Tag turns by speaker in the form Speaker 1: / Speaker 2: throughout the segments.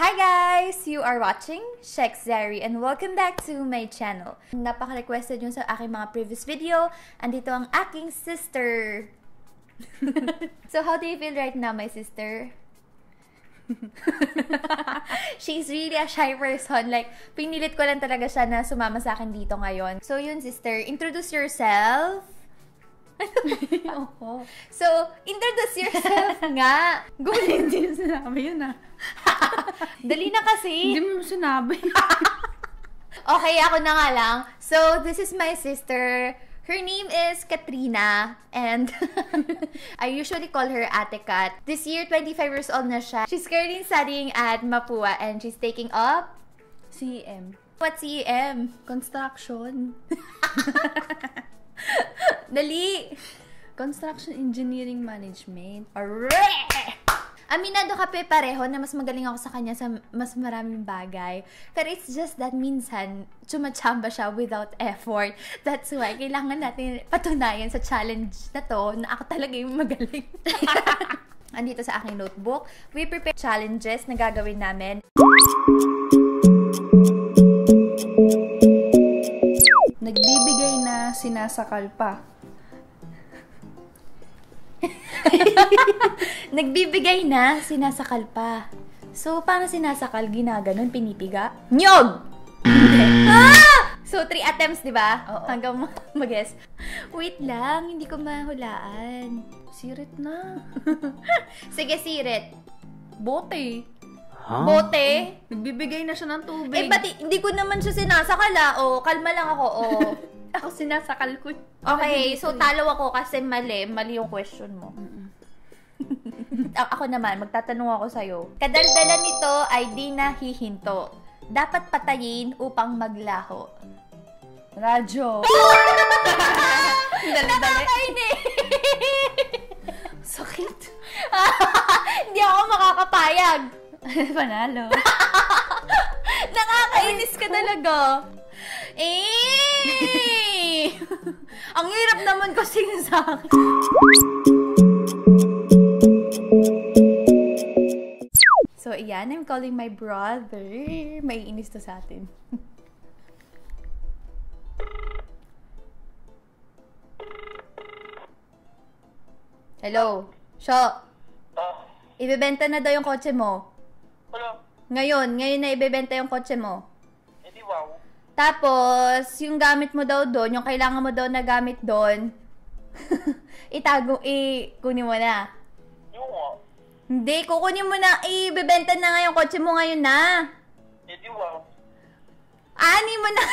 Speaker 1: Hi guys! You are watching Shex Zari and welcome back to my channel. Napaka-requested yun sa aking mga previous video. Andito ang aking sister. So how do you feel right now, my sister? She's really a shy person. Like, pinilit ko lang talaga siya na sumama sa akin dito ngayon. So yun, sister, introduce yourself. So, introduce yourself nga.
Speaker 2: Gawin, hindi mo sinabi yun ah.
Speaker 1: Dali na kasi.
Speaker 2: Hindi mo sinabi.
Speaker 1: Okay, ako na nga lang. So, this is my sister. Her name is Katrina. And I usually call her Ate Kat. This year, 25 years old na siya. She's currently studying at Mapua and she's taking up
Speaker 2: CEM.
Speaker 1: What's CEM?
Speaker 2: Construction.
Speaker 1: Dali!
Speaker 2: Construction Engineering Management.
Speaker 1: Arre! Aminado ka pareho na mas magaling ako sa kanya sa mas maraming bagay. Pero it's just that minsan, tsumachamba siya without effort. That's why, kailangan natin patunayan sa challenge na to na ako talaga yung magaling. Andito sa aking notebook, we prepare challenges na gagawin namin.
Speaker 2: Nagbibigay na, sinasakal pa.
Speaker 1: Nagbibigay na, sinasakal pa. So, paano sinasakal? Ginaganon, pinipiga? Nyog! Ah! So, 3 attempts, di ba?
Speaker 2: Oo.
Speaker 1: Hanggang mag-guess. Wait lang, hindi ko mahulaan.
Speaker 2: Sirit na.
Speaker 1: Sige, sirit.
Speaker 2: Bote.
Speaker 1: Huh? Bote?
Speaker 2: Nagbibigay na siya ng tubig.
Speaker 1: Eh, ba't hindi ko naman siya sinasakal, ah? O, kalma lang ako, o.
Speaker 2: Ako sinasakal ko.
Speaker 1: Okay, so talo ako kasi mali yung question mo. Ako naman, magtatanong ako sa'yo. Kadaldalan nito ay di nahihinto. Dapat patayin upang maglaho.
Speaker 2: Radyo.
Speaker 1: Nakakainis!
Speaker 2: Sakit.
Speaker 1: Hindi ako makakapayag.
Speaker 2: Panalo.
Speaker 1: Nakakainis ka talaga. Eh! Ang hirap naman kasi sa akin. So, ayan. I'm calling my brother. May inis to sa atin. Hello? Sho? Ibebenta na daw yung kotse mo.
Speaker 3: Wala.
Speaker 1: Ngayon na ibebenta yung kotse mo.
Speaker 3: Hindi, wow.
Speaker 1: Tapos, yung gamit mo daw doon, yung kailangan mo daw na gamit doon, kunin mo na.
Speaker 3: Yung nga.
Speaker 1: Hindi, kukunin mo na, ibebenta na nga yung kotse mo ngayon na.
Speaker 3: Hindi, wow.
Speaker 1: Ani mo na.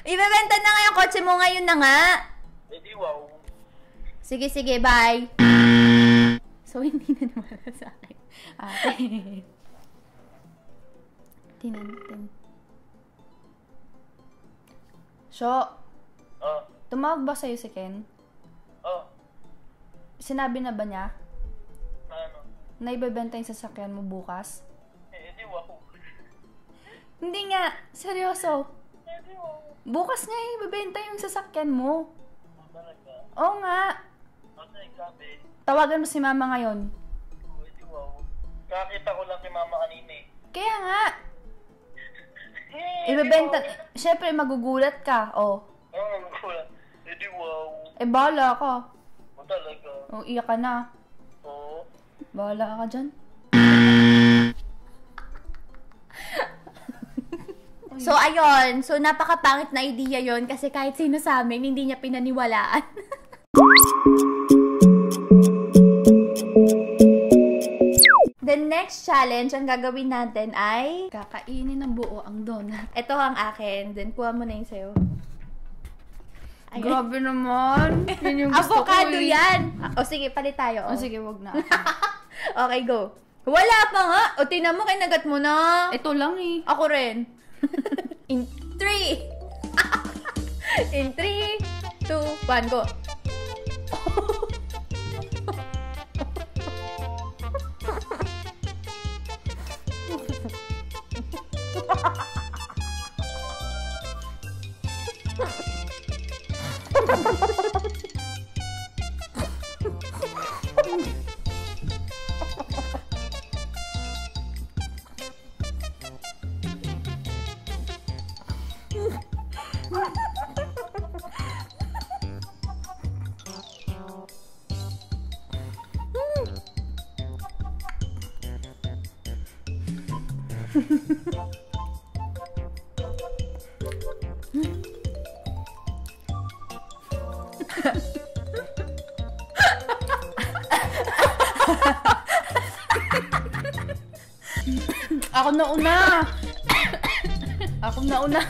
Speaker 1: Ibebenta na nga yung kotse mo ngayon na nga.
Speaker 3: Hindi, wow.
Speaker 1: Sige, bye. So, hindi na naman sa akin. Ate. Tingnan natin.
Speaker 2: So, tumawag ba sa'yo si Ken? Sinabi na ba niya?
Speaker 3: Ano?
Speaker 2: Na ibebenta yung sasakyan mo bukas?
Speaker 3: Hindi, wow.
Speaker 2: Hindi nga, seryoso.
Speaker 3: Hindi, wow.
Speaker 2: Bukas nga ibebenta yung sasakyan mo.
Speaker 3: Talaga?
Speaker 2: Oo nga.
Speaker 3: Ano yung sabi?
Speaker 2: Tawagan mo si mama ngayon.
Speaker 3: Hindi, wow. Kakita ko lang si mama kanina eh.
Speaker 2: Kaya nga. Ibebenta. Siyempre, magugulat ka. Oh.
Speaker 3: Oo, magugulat. Hindi, wow.
Speaker 2: Eh, bahala ka.
Speaker 3: O talaga?
Speaker 2: O, iyak ka na.
Speaker 3: Oo.
Speaker 2: Bahala ka dyan.
Speaker 1: So, ayun. So, napakapangit na idea yon kasi kahit sino sa amin, hindi niya pinaniwalaan. The next challenge, ang gagawin natin ay
Speaker 2: Kakainin ng buo ang donut.
Speaker 1: ito ang akin. Then, kuha mo na yung sa'yo. Ayan.
Speaker 2: Grabe naman. Yan yung gusto
Speaker 1: Avocado
Speaker 2: ko eh.
Speaker 1: yan. O, sige, palit tayo.
Speaker 2: O, sige, wag na.
Speaker 1: Okay, go. Wala pa nga. O, tingnan mo, kinagat mo na.
Speaker 2: Ito lang eh.
Speaker 1: Ako rin. In 3. In 3, 2, 1, go.
Speaker 2: Ako na una. Ako na una.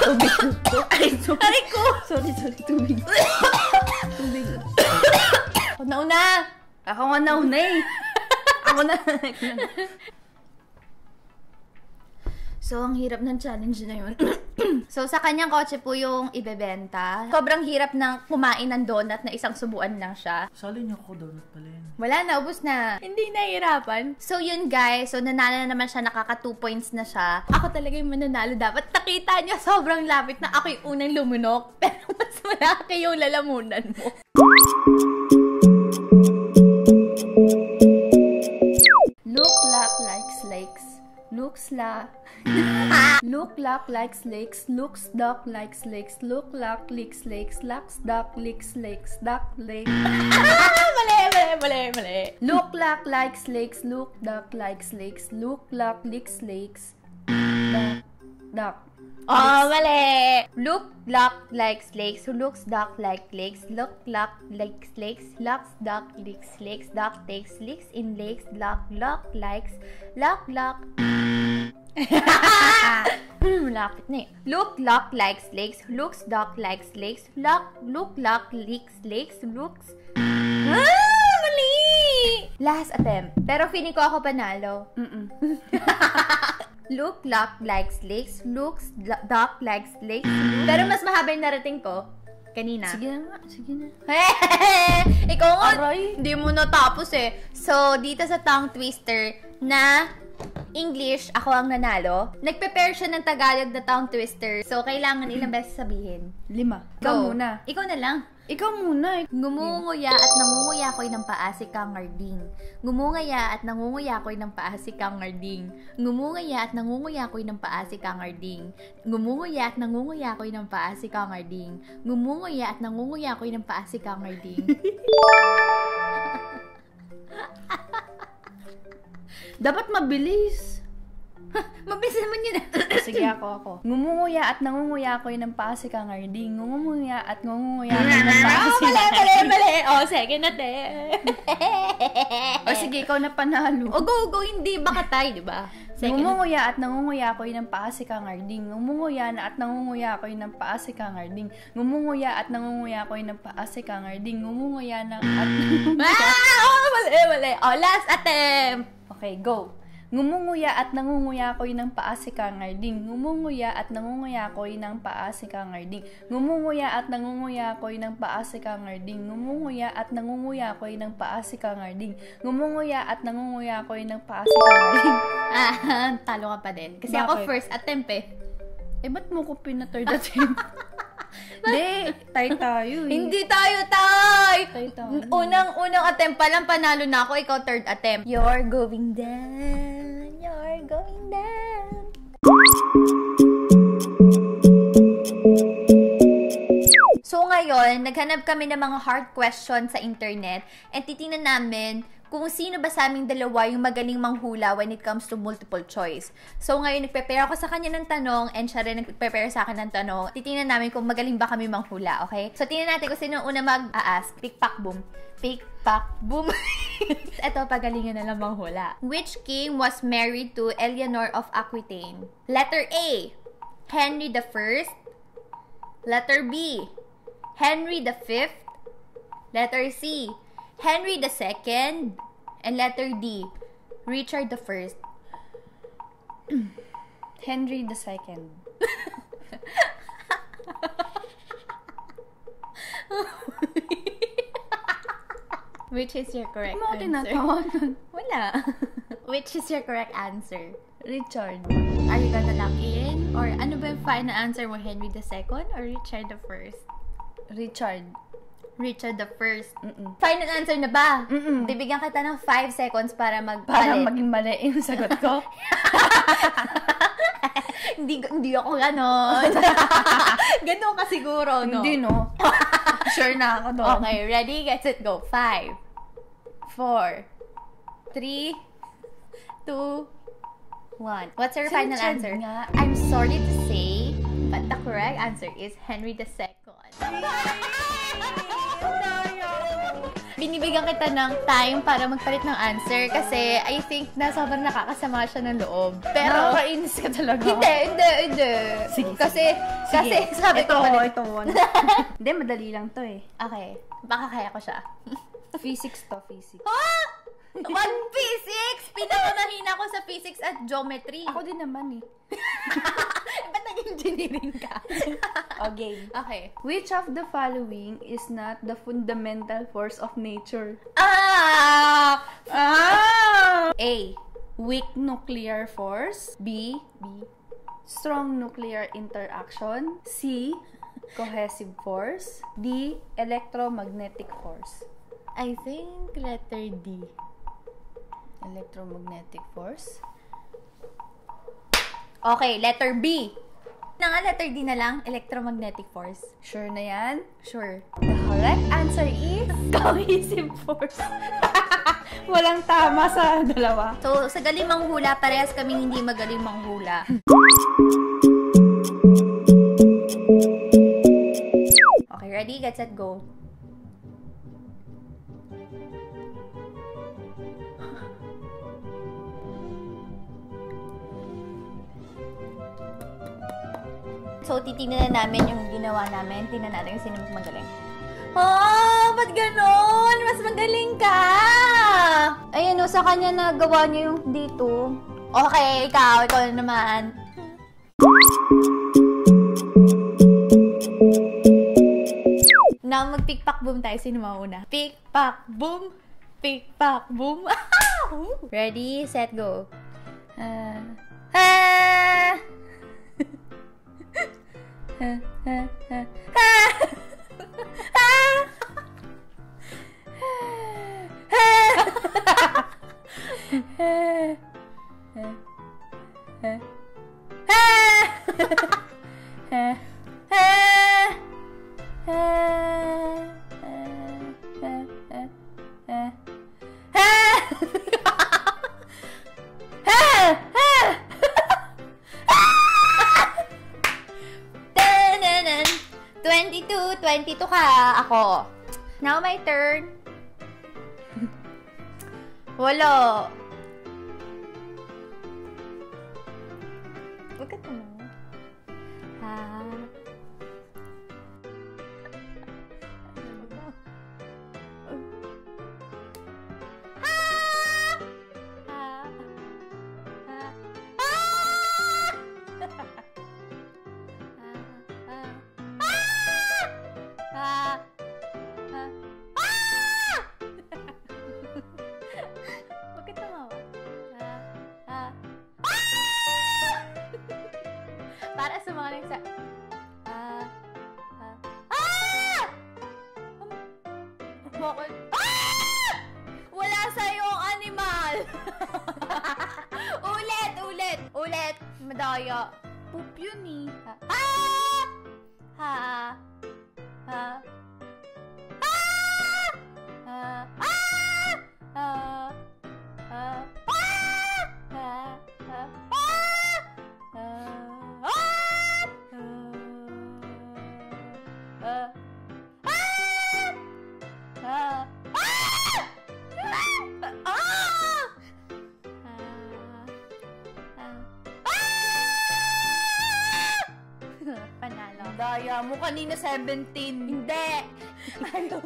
Speaker 2: Tubig. Ay ko. Sorry, tubig. Tubig.
Speaker 1: Ako na una.
Speaker 2: Ako nga na una eh. Ako na.
Speaker 1: So, ang hirap ng challenge na yun. So, sa kanyang kotse po yung ibebenta. Sobrang hirap ng kumain ng donut na isang subuan lang siya.
Speaker 3: Sali niyo ako, donut pala yun.
Speaker 1: Wala na, ubos na. Hindi nahihirapan. So, yun guys. So, nanalo na naman siya. Nakaka 2 points na siya. Ako talaga yung mananalo dapat. Nakita niyo, sobrang lapit na ako yung unang lumunok. Pero mas malaki yung lalamunan mo.
Speaker 2: Look like snakes. Looks like look like snakes. Looks duck like snakes. Look like licks lakes. Lacks duck licks lakes. Duck lake.
Speaker 1: Mali.
Speaker 2: Look like snakes. Look duck like snakes. Look like licks lakes. Duck.
Speaker 1: Oh, mali! Look like snakes, who looks duck like lakes, look like lakes, looks duck licks lakes, duck takes licks in lakes, lock likes, lock. Malapit na eh. Look like lakes, looks duck like lakes, look licks lakes, looks... Mali! Last attempt. Pero feeling ko ako panalo. Look like snakes, looks duck like snakes. Pero mas mahaba yung narating ko kanina.
Speaker 2: Sige na.
Speaker 1: Ikaw nga,
Speaker 2: Aray.
Speaker 1: hindi mo natapos eh. So, dito sa tongue twister na English, ako ang nanalo. Nag-prepare siya ng Tagalog na tongue twister. So, kailangan ilang beses sabihin.
Speaker 2: 5. Ikaw
Speaker 1: Go.
Speaker 2: muna.
Speaker 1: Ikaw na lang.
Speaker 2: Ikaw muna.
Speaker 1: Ngumunguya at nangunguya ko'y ng paa si Kangarding. Ngumungaya at nangunguya ko'y ng paa si Kangarding. Ngumungaya at nangunguya ko'y ng paa si Kangarding. Ngumungaya at nangunguya ko'y ng paa si Kangarding. Ngumungaya at nangunguya ko'y ng paa si Kangarding.
Speaker 2: Dapat mabilis.
Speaker 1: Mabilis naman yun.
Speaker 2: Sige, ako. Ngumunguya at nangunguya ko'y ng paa si Kangarding. Ngumunguya at nangunguya ko'y ng paa si
Speaker 1: Mali. Oh, second attempt.
Speaker 2: O sige, ikaw na panalo.
Speaker 1: O, go. Hindi. Baka tayo, di ba?
Speaker 2: Ngumunguya at nangunguya ko'y ng paa si Kangarding. Ngumunguya at nangunguya ko'y ng paa si Kangarding. Ngumunguya at nangunguya ko'y ng paa si Kangarding. Ngumunguya at
Speaker 1: Mali. Oh, last attempt.
Speaker 2: Okay, go. Ngumunguya at nangunguya ko'y ng paa si Kangarding. Ngumunguya at nangunguya ko'y ng paa si Kangarding. Ngumunguya at nangunguya ko'y ng paa si Kangarding. Ngumunguya at nangunguya ko'y ng paa si Kangarding. Ngumunguya at nangunguya ko'y ng paa si Kangarding.
Speaker 1: Talo ka pa din. Kasi ako
Speaker 2: Bakit?
Speaker 1: first attempt eh.
Speaker 2: Ba't mo ko pina-third attempt? Hindi, tayo eh.
Speaker 1: Hindi tayo, tay!
Speaker 2: Tayo.
Speaker 1: Unang attempt pa lang, panalo na ako. Ikaw third attempt. You're going down. So ngayon, naghanap kami ng mga hard questions sa internet and titingnan namin kung sino ba sa aming dalawa yung magaling manghula when it comes to multiple choice. So ngayon, nagprepare ako sa kanya ng tanong and siya rin nagprepare sa akin ng tanong. Titingnan namin kung magaling ba kami manghula, okay? So tingnan natin kung sino una mag-a-ask. Pick, pack, boom. Pick, pack, boom. Ito, pagalingan na lang manghula. Which king was married to Eleanor of Aquitaine? Letter A, Henry I. Letter B, Henry V. Letter C, Henry II. And letter D, Richard I.
Speaker 2: Henry II.
Speaker 1: Which is your correct
Speaker 2: Mo
Speaker 1: answer?
Speaker 2: tinatawanan.
Speaker 1: Wala. Which is your correct answer?
Speaker 2: Richard.
Speaker 1: Are you gonna lock in? Or ano ba yung final answer mo? Henry II or Richard I?
Speaker 2: Richard.
Speaker 1: Richard I.
Speaker 2: Mm-mm.
Speaker 1: Final answer na ba?
Speaker 2: Mm-mm.
Speaker 1: Bibigyan kita ng 5 seconds para
Speaker 2: Para
Speaker 1: magpalit.
Speaker 2: maging mali yung sagot ko.
Speaker 1: Hindi ako ganon. Ganon ka siguro, no?
Speaker 2: Hindi, no? Sure na ako doon.
Speaker 1: Okay, ready? Get set, go. 5, 4, 3, 2, 1. What's our
Speaker 2: Richard
Speaker 1: final answer?
Speaker 2: nga.
Speaker 1: I'm sorry to say, but the correct answer is Henry II. Binibigyan kita ng time para magpalit ng answer kasi I think na sobrang nakakasama siya ng loob. Pero,
Speaker 2: Nakakainis ka talaga.
Speaker 1: hindi.
Speaker 2: Sige,
Speaker 1: Kasi sabi
Speaker 2: ito,
Speaker 1: ko palit.
Speaker 2: ito. Hindi, madali lang to eh.
Speaker 1: Okay, baka kaya ko siya.
Speaker 2: Physics to, physics.
Speaker 1: Ah! What physics? Pinakamahina ko sa physics at geometry.
Speaker 2: Ako din naman eh.
Speaker 1: Ba't nag-engineering ka?
Speaker 2: Okay.
Speaker 1: Okay.
Speaker 2: Which of the following is not the fundamental force of nature?
Speaker 1: Ah!
Speaker 2: A. Weak nuclear force. B. Strong nuclear interaction. C. Cohesive force. D. Electromagnetic force.
Speaker 1: I think letter D.
Speaker 2: Electromagnetic force.
Speaker 1: Okay, letter B. Letter D na lang, electromagnetic force.
Speaker 2: Sure na yan?
Speaker 1: Sure.
Speaker 2: The correct answer is cohesive force. Walang tama sa dalawa.
Speaker 1: So, sa galing manghula, parehas kaming hindi magaling manghula. Okay, ready? Get set, go. So, titignan na namin yung ginawa namin. Tingnan natin kung sino mas magaling. Oh, ba't ganon? Mas magaling ka! Ayan o, sa kanya nagawa niya yung dito. Okay, ikaw na naman. Now, mag-pick-pack boom tayo. Sino mauna? Pick-pack boom! Pick-pack boom! Ready, set, go. Tananan. 22 ka. Ako. Now my turn. Wala. Huwag ka tanong. Ha? Huwag ka tumawa. Para sa mga nagsa... Bakit? Wala sa'yo ang animal! Ulit! Madaya. Poop yun eh. Panalo.
Speaker 2: Daya mo kanina 17.
Speaker 1: Hindi! Ano?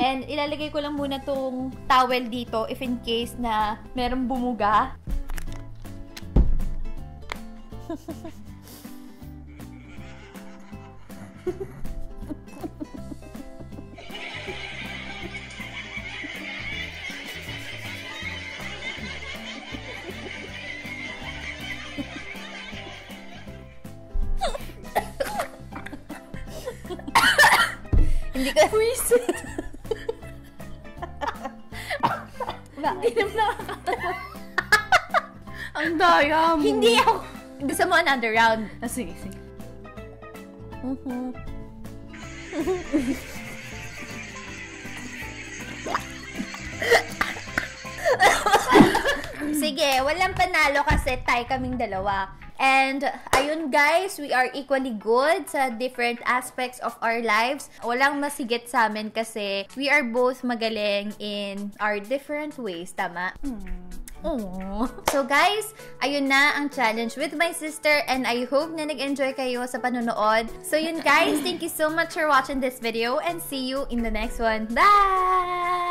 Speaker 1: And ilalagay ko lang muna tong towel dito if in case na merong bumuga. Hindi ko...
Speaker 2: Wisit!
Speaker 1: Bakit?
Speaker 2: Ang daya mo.
Speaker 1: Hindi ako... Gusto mo another round?
Speaker 2: Sige, sige.
Speaker 1: Sige, walang panalo kasi tie kaming dalawa. And, ayun guys, we are equally good sa different aspects of our lives. Walang masigit sa amin kasi we are both magaling in our different ways, tama? Aww. So guys, ayun na ang challenge with my sister and I hope na nag-enjoy kayo sa panonood. So yun guys, thank you so much for watching this video and see you in the next one. Bye!